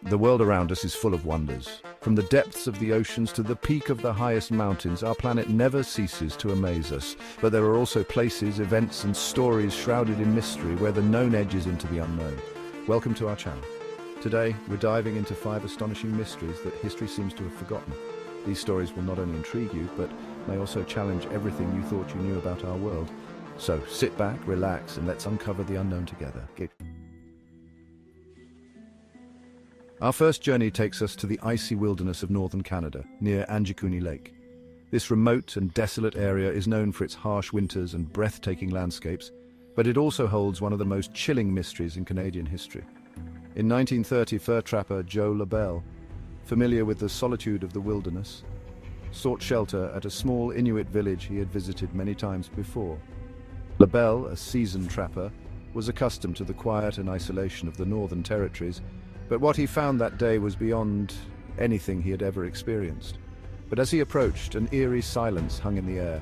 The world around us is full of wonders. From the depths of the oceans to the peak of the highest mountains, our planet never ceases to amaze us. But there are also places, events and stories shrouded in mystery where the known edges into the unknown. Welcome to our channel. Today, we're diving into 5 astonishing mysteries that history seems to have forgotten. These stories will not only intrigue you, but may also challenge everything you thought you knew about our world. So sit back, relax, and let's uncover the unknown together. Our first journey takes us to the icy wilderness of northern Canada, near Anjikuni Lake. This remote and desolate area is known for its harsh winters and breathtaking landscapes, but it also holds one of the most chilling mysteries in Canadian history. In 1930, fur trapper Joe LaBelle, familiar with the solitude of the wilderness, sought shelter at a small Inuit village he had visited many times before. LaBelle, a seasoned trapper, was accustomed to the quiet and isolation of the Northern Territories, but what he found that day was beyond anything he had ever experienced. But as he approached, an eerie silence hung in the air.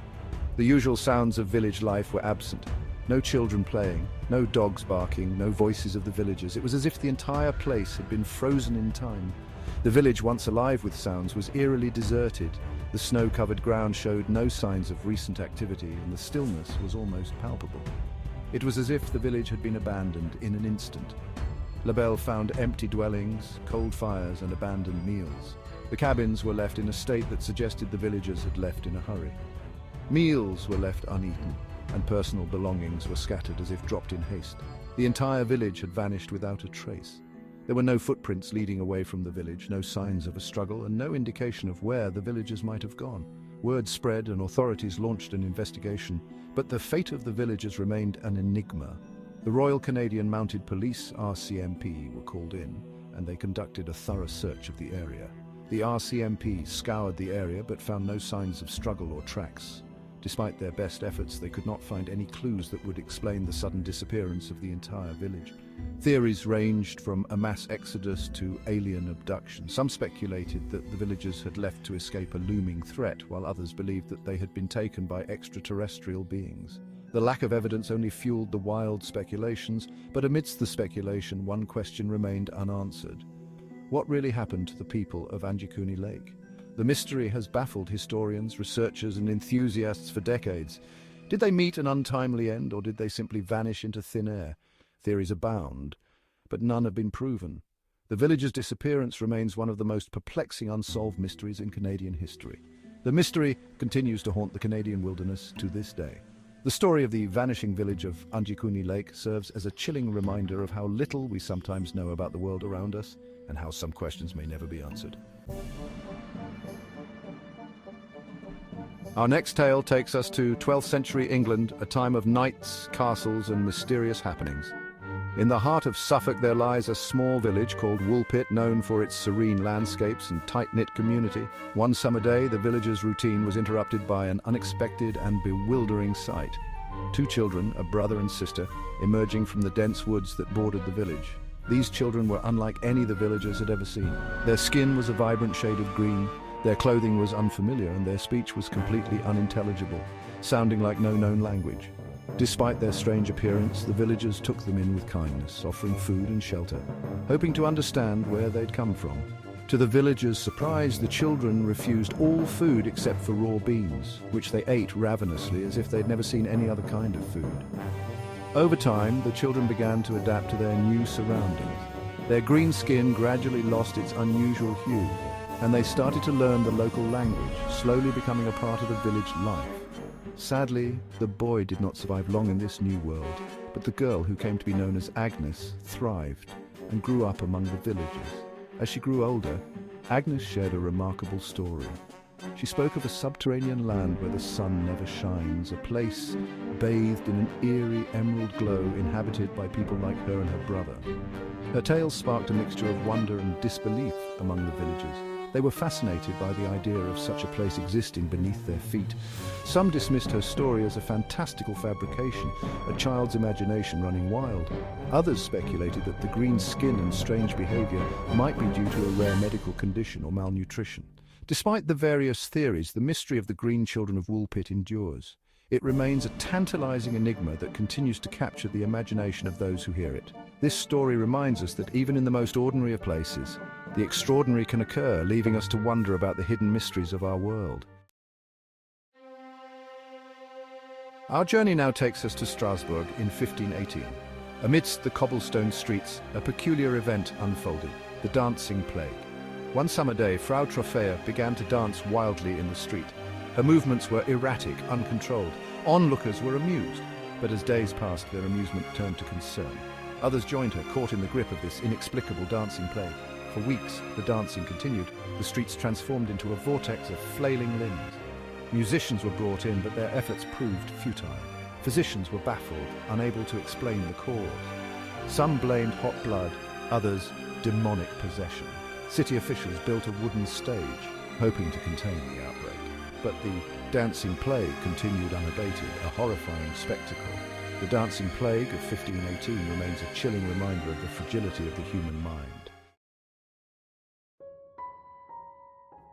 The usual sounds of village life were absent. No children playing, no dogs barking, no voices of the villagers. It was as if the entire place had been frozen in time. The village, once alive with sounds, was eerily deserted. The snow-covered ground showed no signs of recent activity, and the stillness was almost palpable. It was as if the village had been abandoned in an instant. LaBelle found empty dwellings, cold fires, and abandoned meals. The cabins were left in a state that suggested the villagers had left in a hurry. Meals were left uneaten, and personal belongings were scattered as if dropped in haste. The entire village had vanished without a trace. There were no footprints leading away from the village, no signs of a struggle, and no indication of where the villagers might have gone. Word spread and authorities launched an investigation, but the fate of the villagers remained an enigma. The Royal Canadian Mounted Police, RCMP, were called in, and they conducted a thorough search of the area. The RCMP scoured the area but found no signs of struggle or tracks. Despite their best efforts, they could not find any clues that would explain the sudden disappearance of the entire village. Theories ranged from a mass exodus to alien abduction. Some speculated that the villagers had left to escape a looming threat, while others believed that they had been taken by extraterrestrial beings. The lack of evidence only fueled the wild speculations, but amidst the speculation, one question remained unanswered. What really happened to the people of Anjikuni Lake? The mystery has baffled historians, researchers, and enthusiasts for decades. Did they meet an untimely end, or did they simply vanish into thin air? Theories abound, but none have been proven. The villagers' disappearance remains one of the most perplexing unsolved mysteries in Canadian history. The mystery continues to haunt the Canadian wilderness to this day. The story of the vanishing village of Anjikuni Lake serves as a chilling reminder of how little we sometimes know about the world around us, and how some questions may never be answered. Our next tale takes us to 12th century England, a time of knights, castles, and mysterious happenings. In the heart of Suffolk there lies a small village called Woolpit, known for its serene landscapes and tight-knit community. One summer day, the villagers' routine was interrupted by an unexpected and bewildering sight. 2 children, a brother and sister, emerging from the dense woods that bordered the village. These children were unlike any the villagers had ever seen. Their skin was a vibrant shade of green, their clothing was unfamiliar, and their speech was completely unintelligible, sounding like no known language. Despite their strange appearance, the villagers took them in with kindness, offering food and shelter, hoping to understand where they'd come from. To the villagers' surprise, the children refused all food except for raw beans, which they ate ravenously as if they'd never seen any other kind of food. Over time, the children began to adapt to their new surroundings. Their green skin gradually lost its unusual hue, and they started to learn the local language, slowly becoming a part of the village life. Sadly, the boy did not survive long in this new world, but the girl, who came to be known as Agnes, thrived and grew up among the villagers. As she grew older, Agnes shared a remarkable story. She spoke of a subterranean land where the sun never shines, a place bathed in an eerie emerald glow inhabited by people like her and her brother. Her tale sparked a mixture of wonder and disbelief among the villagers. They were fascinated by the idea of such a place existing beneath their feet. Some dismissed her story as a fantastical fabrication, a child's imagination running wild. Others speculated that the green skin and strange behavior might be due to a rare medical condition or malnutrition. Despite the various theories, the mystery of the green children of Woolpit endures. it remains a tantalizing enigma that continues to capture the imagination of those who hear it. This story reminds us that even in the most ordinary of places, the extraordinary can occur, leaving us to wonder about the hidden mysteries of our world. Our journey now takes us to Strasbourg in 1518. Amidst the cobblestone streets, a peculiar event unfolded: the dancing plague. One summer day, Frau Troffea began to dance wildly in the street. Her movements were erratic, uncontrolled. Onlookers were amused, but as days passed, their amusement turned to concern. Others joined her, caught in the grip of this inexplicable dancing plague. For weeks, the dancing continued. The streets transformed into a vortex of flailing limbs. Musicians were brought in, but their efforts proved futile. Physicians were baffled, unable to explain the cause. Some blamed hot blood, others demonic possession. City officials built a wooden stage, hoping to contain the outbreak. But the dancing plague continued unabated, a horrifying spectacle. The dancing plague of 1518 remains a chilling reminder of the fragility of the human mind.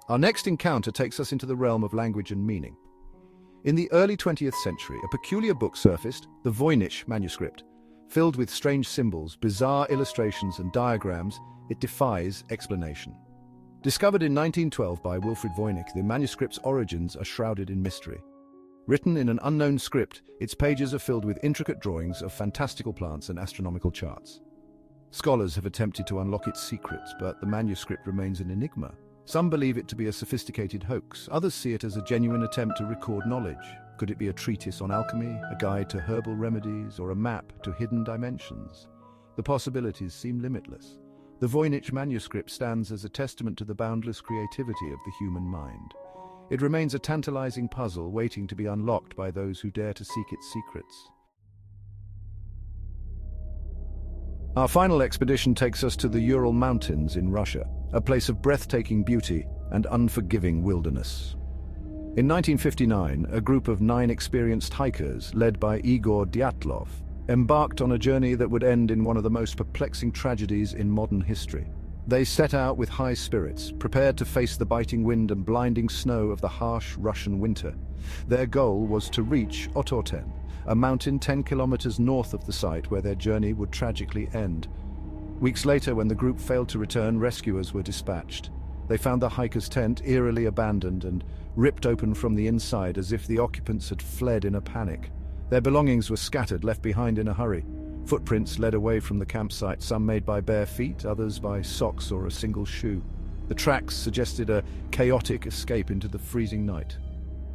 Our next encounter takes us into the realm of language and meaning. In the early 20th century, a peculiar book surfaced, the Voynich manuscript. Filled with strange symbols, bizarre illustrations and diagrams, it defies explanation. Discovered in 1912 by Wilfrid Voynich, the manuscript's origins are shrouded in mystery. Written in an unknown script, its pages are filled with intricate drawings of fantastical plants and astronomical charts. Scholars have attempted to unlock its secrets, but the manuscript remains an enigma. Some believe it to be a sophisticated hoax, others see it as a genuine attempt to record knowledge. Could it be a treatise on alchemy, a guide to herbal remedies, or a map to hidden dimensions? The possibilities seem limitless. The Voynich manuscript stands as a testament to the boundless creativity of the human mind. It remains a tantalizing puzzle waiting to be unlocked by those who dare to seek its secrets. Our final expedition takes us to the Ural Mountains in Russia, a place of breathtaking beauty and unforgiving wilderness. In 1959, a group of 9 experienced hikers, led by Igor Dyatlov, embarked on a journey that would end in one of the most perplexing tragedies in modern history. They set out with high spirits, prepared to face the biting wind and blinding snow of the harsh Russian winter. Their goal was to reach Otorten, a mountain 10 kilometers north of the site where their journey would tragically end. Weeks later, when the group failed to return, rescuers were dispatched. They found the hikers' tent eerily abandoned and ripped open from the inside as if the occupants had fled in a panic. Their belongings were scattered, left behind in a hurry. Footprints led away from the campsite, some made by bare feet, others by socks or a single shoe. The tracks suggested a chaotic escape into the freezing night.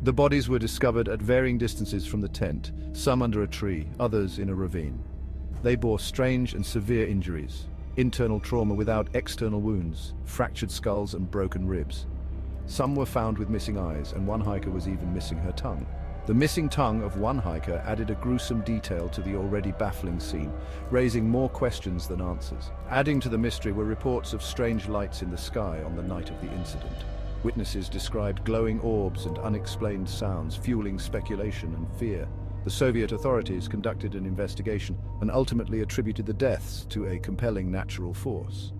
The bodies were discovered at varying distances from the tent, some under a tree, others in a ravine. They bore strange and severe injuries, internal trauma without external wounds, fractured skulls and broken ribs. Some were found with missing eyes, and one hiker was even missing her tongue. The missing tongue of one hiker added a gruesome detail to the already baffling scene, raising more questions than answers. Adding to the mystery were reports of strange lights in the sky on the night of the incident. Witnesses described glowing orbs and unexplained sounds, fueling speculation and fear. The Soviet authorities conducted an investigation and ultimately attributed the deaths to a compelling natural force.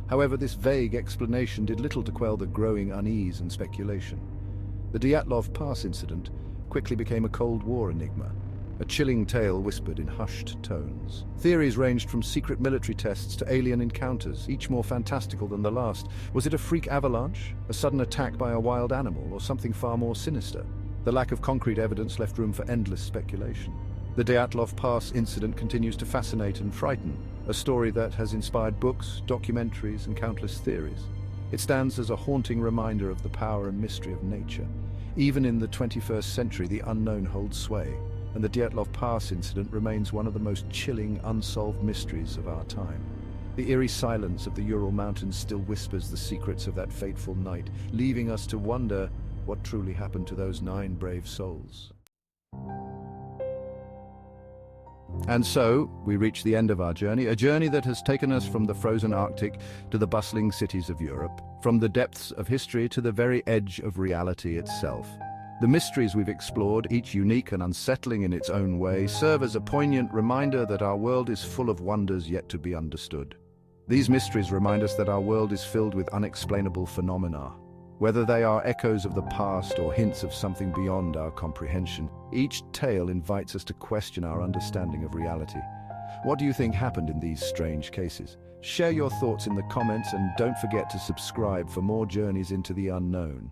However, this vague explanation did little to quell the growing unease and speculation. The Dyatlov Pass incident quickly became a Cold War enigma, a chilling tale whispered in hushed tones. Theories ranged from secret military tests to alien encounters, each more fantastical than the last. Was it a freak avalanche, a sudden attack by a wild animal, or something far more sinister? The lack of concrete evidence left room for endless speculation. The Dyatlov Pass incident continues to fascinate and frighten, a story that has inspired books, documentaries, and countless theories. It stands as a haunting reminder of the power and mystery of nature. Even in the 21st century, the unknown holds sway, and the Dyatlov Pass incident remains one of the most chilling, unsolved mysteries of our time. The eerie silence of the Ural Mountains still whispers the secrets of that fateful night, leaving us to wonder what truly happened to those 9 brave souls. And so, we reach the end of our journey, a journey that has taken us from the frozen Arctic to the bustling cities of Europe, from the depths of history to the very edge of reality itself. The mysteries we've explored, each unique and unsettling in its own way, serve as a poignant reminder that our world is full of wonders yet to be understood. These mysteries remind us that our world is filled with unexplainable phenomena, Whether they are echoes of the past or hints of something beyond our comprehension, each tale invites us to question our understanding of reality. What do you think happened in these strange cases? Share your thoughts in the comments and don't forget to subscribe for more journeys into the unknown.